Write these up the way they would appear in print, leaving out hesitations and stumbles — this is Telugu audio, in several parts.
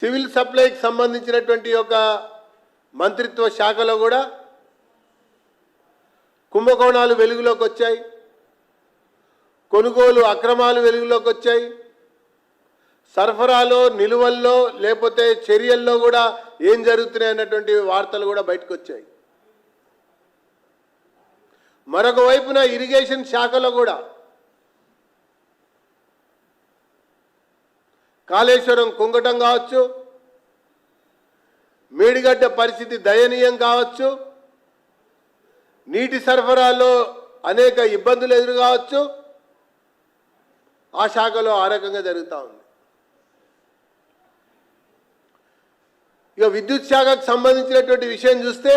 సివిల్ సప్లైకి సంబంధించినటువంటి ఒక మంత్రిత్వ శాఖలో కూడా కుంభకోణాలు వెలుగులోకి వచ్చాయి, కొనుగోలు అక్రమాలు వెలుగులోకి వచ్చాయి, సరఫరాలో నిలువల్లో లేకపోతే చర్యల్లో కూడా ఏం జరుగుతున్నాయి అన్నటువంటి వార్తలు కూడా బయటకు వచ్చాయి. మరొక వైపున ఇరిగేషన్ శాఖలో కూడా కాళేశ్వరం కుంగటం కావచ్చు, మేడిగడ్డ పరిస్థితి దయనీయం కావచ్చు, నీటి సరఫరాలో అనేక ఇబ్బందులు ఎదురు కావచ్చు, ఆ శాఖలో ఆ రకంగా జరుగుతూ ఉంది. ఇక విద్యుత్ శాఖకు సంబంధించినటువంటి విషయం చూస్తే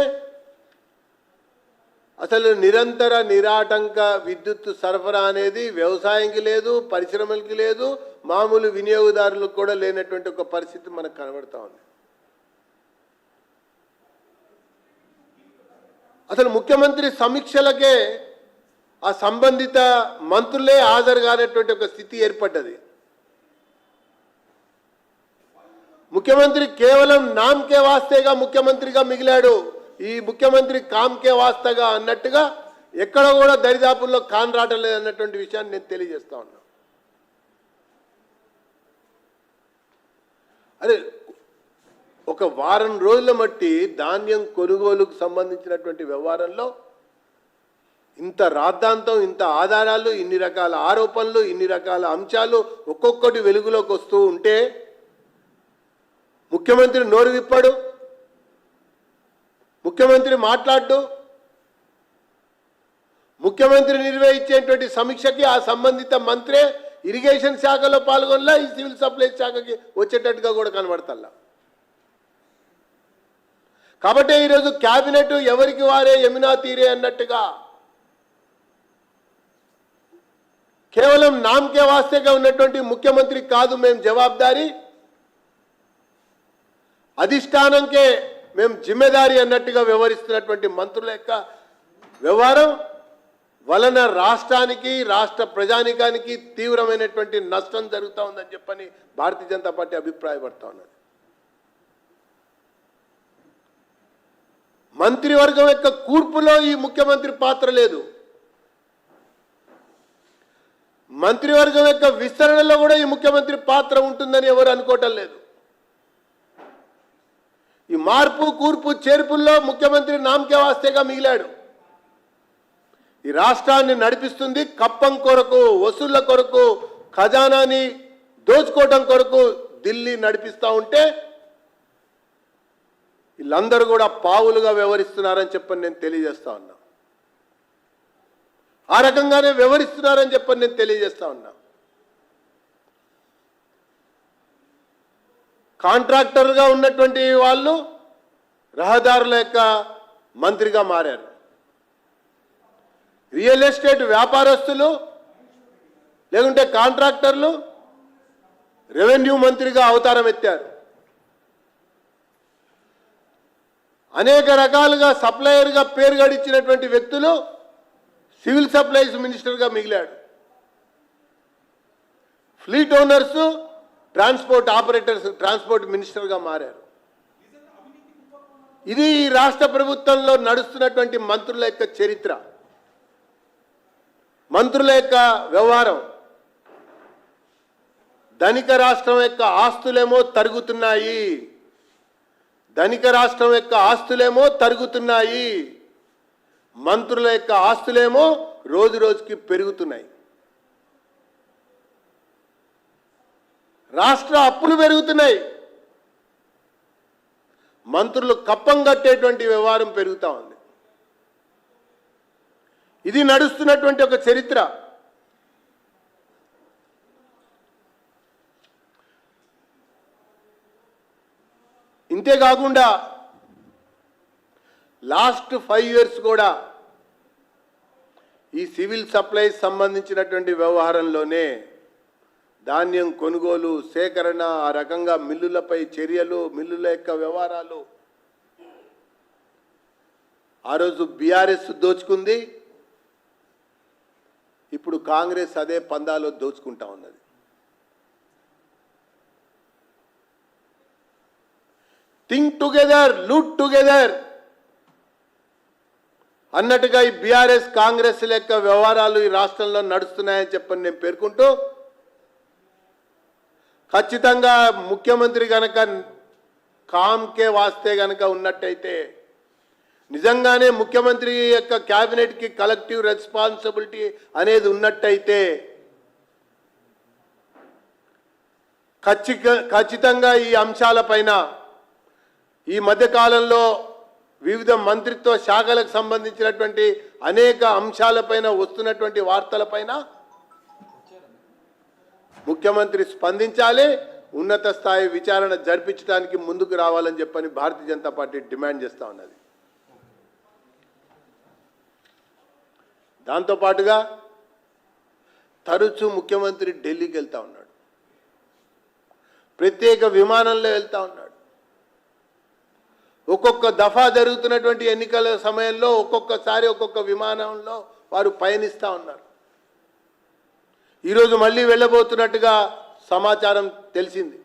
అసలు నిరంతర నిరాటంక విద్యుత్ సరఫరా అనేది వ్యవసాయానికి లేదు, పరిశ్రమలకి లేదు, మామూలు వినియోగదారులకు కూడా లేనటువంటి ఒక పరిస్థితి మనకు కనబడతా ఉంది. అసలు ముఖ్యమంత్రి సమీక్షలకే ఆ సంబంధిత మంత్రులే హాజరు కానటువంటి ఒక స్థితి ఏర్పడ్డది. ముఖ్యమంత్రి కేవలం నామ్కే వాస్తేగా ముఖ్యమంత్రిగా మిగిలాడు, ఈ ముఖ్యమంత్రి కామ్కే వాస్తగా అన్నట్టుగా ఎక్కడ కూడా దరిదాపుల్లో కాన్ రావటం లేదన్నటువంటి విషయాన్ని నేను తెలియజేస్తా ఉన్నా. అరే ఒక వారం రోజుల మట్టి ధాన్యం కొనుగోలుకు సంబంధించినటువంటి వ్యవహారంలో ఇంత రాద్ధాంతం, ఇంత ఆధారాలు, ఇన్ని రకాల ఆరోపణలు, ఇన్ని రకాల అంశాలు ఒక్కొక్కటి వెలుగులోకి వస్తూ ఉంటే ముఖ్యమంత్రి నోరు విప్పాడు, ముఖ్యమంత్రి మాట్లాడు, ముఖ్యమంత్రి నిర్వహించేటువంటి సమీక్షకి ఆ సంబంధిత మంత్రే ఇరిగేషన్ శాఖలో పాల్గొనలా, ఈ సివిల్ సప్లైస్ శాఖకి వచ్చేటట్టుగా కూడా కనబడతల్లా. కాబట్టి ఈరోజు క్యాబినెట్ ఎవరికి వారే యమునా తీరే అన్నట్టుగా కేవలం నామకే వాస్తేగా ఉన్నటువంటి ముఖ్యమంత్రి కాదు మేము జవాబుదారీ, అధిష్టానంకే మేము జిమ్మెదారి అన్నట్టుగా వ్యవహరిస్తున్నటువంటి మంత్రుల యొక్క వ్యవహారం వలన రాష్ట్రానికి, రాష్ట్ర ప్రజానికానికి తీవ్రమైనటువంటి నష్టం జరుగుతూ ఉందని చెప్పని భారతీయ జనతా పార్టీ అభిప్రాయపడతా ఉన్నది. మంత్రివర్గం యొక్క కూర్పులో ఈ ముఖ్యమంత్రి పాత్ర లేదు, మంత్రివర్గం యొక్క విస్తరణలో కూడా ఈ ముఖ్యమంత్రి పాత్ర ఉంటుందని ఎవరు అనుకోవటం లేదు. ఈ మార్పు కూర్పు చేర్పుల్లో ముఖ్యమంత్రి నామకే వాస్తేగా మిగిలాడు. ఈ రాష్ట్రాన్ని నడిపిస్తుంది కప్పం కొరకు, వసూళ్ల కొరకు, ఖజానాని దోచుకోవడం కొరకు ఢిల్లీ నడిపిస్తూ ఉంటే వీళ్ళందరూ కూడా పావులుగా వ్యవహరిస్తున్నారని చెప్పని నేను తెలియజేస్తా ఉన్నా. ఆ రకంగానే వ్యవహరిస్తున్నారని చెప్పని నేను తెలియజేస్తా ఉన్నా. కాంట్రాక్టర్గా ఉన్నటువంటి వాళ్ళు రహదారుల యొక్క మంత్రిగా మారారు, రియల్ ఎస్టేట్ వ్యాపారస్తులు లేకుంటే కాంట్రాక్టర్లు రెవెన్యూ మంత్రిగా అవతారం ఎత్తారు. అనేక రకాలుగా సప్లయర్గా పేరు గడించినటువంటి వ్యక్తులు సివిల్ సప్లైస్ మినిస్టర్గా మిగిలాడు. Fleet owners, transport operators, transport మినిస్టర్గా మారారు. ఇది ఈ రాష్ట్ర ప్రభుత్వంలో నడుస్తున్నటువంటి మంత్రుల యొక్క చరిత్ర, మంత్రుల యొక్క వ్యవహారం. ధనిక రాష్ట్రం యొక్క ఆస్తులేమో తరుగుతున్నాయి, ధనిక రాష్ట్రం యొక్క ఆస్తులేమో తరుగుతున్నాయి, మంత్రుల యొక్క ఆస్తులేమో రోజు రోజుకి పెరుగుతున్నాయి. రాష్ట్ర అప్పులు పెరుగుతున్నాయి, మంత్రులు కప్పం కట్టేటువంటి వ్యవహారం పెరుగుతూ ఉంది. ఇది నడుస్తున్నటువంటి ఒక చరిత్ర. ఇంతేకాకుండా లాస్ట్ 5 years కూడా ఈ సివిల్ సప్లైస్ సంబంధించినటువంటి వ్యవహారంలోనే ధాన్యం కొనుగోలు, సేకరణ, ఆ రకంగా మిల్లులపై చర్యలు, మిల్లుల యొక్క వ్యవహారాలు. ఆ రోజు బీఆర్ఎస్ దోచుకుంది, ఇప్పుడు కాంగ్రెస్ అదే పందాలో దోచుకుంటా ఉన్నది. థింక్ టుగెదర్, లూట్ టుగెదర్ అన్నట్టుగా ఈ బీఆర్ఎస్ కాంగ్రెస్ లెక్క వ్యవహారాలు ఈ రాష్ట్రంలో నడుస్తున్నాయని చెప్పని నేను పేర్కొంటూ, ఖచ్చితంగా ముఖ్యమంత్రి గనక కామ్కే వాస్తే గనక ఉన్నట్టయితే, నిజంగానే ముఖ్యమంత్రి యొక్క క్యాబినెట్కి కలెక్టివ్ రెస్పాన్సిబిలిటీ అనేది ఉన్నట్టయితే ఖచ్చితంగా ఈ అంశాలపైన ఈ మధ్యకాలంలో వివిధ మంత్రిత్వ శాఖలకు సంబంధించినటువంటి అనేక అంశాలపైన వస్తున్నటువంటి వార్తలపైన ముఖ్యమంత్రి స్పందించాలి, ఉన్నత స్థాయి విచారణ జరిపించడానికి ముందుకు రావాలని చెప్పని భారతీయ జనతా పార్టీ డిమాండ్ చేస్తూ ఉన్నది. దాంతోపాటుగా తరచూ ముఖ్యమంత్రి ఢిల్లీకి వెళ్తూ ఉన్నాడు, ప్రత్యేక విమానంలో వెళ్తూ ఉన్నాడు. ఒక్కొక్క దఫా జరుగుతున్నటువంటి ఎన్నికల సమయంలో ఒక్కొక్కసారి ఒక్కొక్క విమానంలో వారు పయనిస్తూ ఉన్నారు. ఈరోజు మళ్ళీ వెళ్ళబోతున్నట్టుగా సమాచారం తెలిసింది.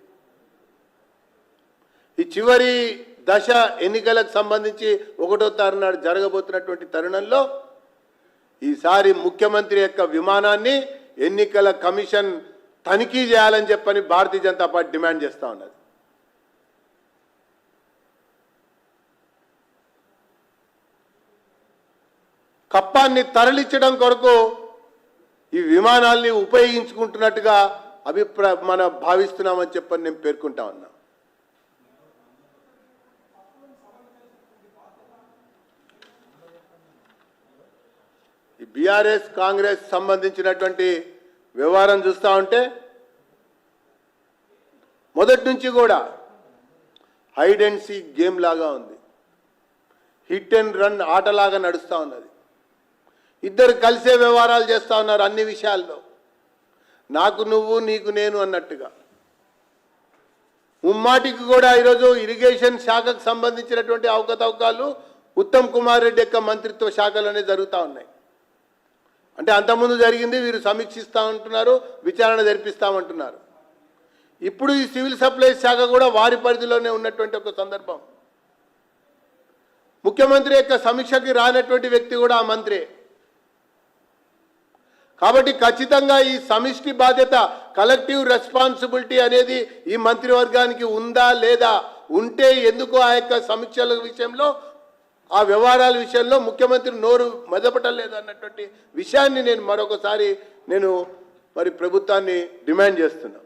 ఈ చివరి దశ ఎన్నికలకు సంబంధించి 1వ తారీఖు నాడు జరగబోతున్నటువంటి తరుణంలో ఈసారి ముఖ్యమంత్రి యొక్క విమానాన్ని ఎన్నికల కమిషన్ తనిఖీ చేయాలని చెప్పని భారతీయ జనతా పార్టీ డిమాండ్ చేస్తూ ఉన్నది. కప్పాన్ని తరలించడం కొరకు ఈ విమానాల్ని ఉపయోగించుకుంటున్నట్టుగా మనం భావిస్తున్నామని చెప్పని నేను పేర్కొంటా ఉన్నా. ఈ బీఆర్ఎస్ కాంగ్రెస్ సంబంధించినటువంటి వ్యవహారం చూస్తూ ఉంటే మొదటి నుంచి కూడా హైడ్ అండ్ సీక్ గేమ్ లాగా ఉంది, హిట్ అండ్ రన్ ఆటలాగా నడుస్తూ ఉన్నది. ఇద్దరు కలిసే వ్యవహారాలు చేస్తూ ఉన్నారు అన్ని విషయాల్లో, నాకు నువ్వు నీకు నేను అన్నట్టుగా. ముమ్మాటికి కూడా ఈరోజు ఇరిగేషన్ శాఖకు సంబంధించినటువంటి అవకతవకాలు ఉత్తమ్ కుమార్ రెడ్డి యొక్క మంత్రిత్వ శాఖలోనే జరుగుతూ ఉన్నాయి. అంటే అంతకుముందు జరిగింది, వీరు సమీక్షిస్తామంటున్నారు, విచారణ జరిపిస్తామంటున్నారు. ఇప్పుడు ఈ సివిల్ సప్లైస్ శాఖ కూడా వారి పరిధిలోనే ఉన్నటువంటి ఒక సందర్భం. ముఖ్యమంత్రి యొక్క సమీక్షకి రానటువంటి వ్యక్తి కూడా ఆ మంత్రి. కాబట్టి ఖచ్చితంగా ఈ సమిష్టి బాధ్యత, కలెక్టివ్ రెస్పాన్సిబిలిటీ అనేది ఈ మంత్రివర్గానికి ఉందా లేదా, ఉంటే ఎందుకు ఆ యొక్క సమీక్షల విషయంలో, ఆ వ్యవహారాల విషయంలో ముఖ్యమంత్రి నోరు మెదపటలేదు అన్నటువంటి విషయాన్ని నేను మరొకసారి మరి ప్రభుత్వాన్ని డిమాండ్ చేస్తున్నా.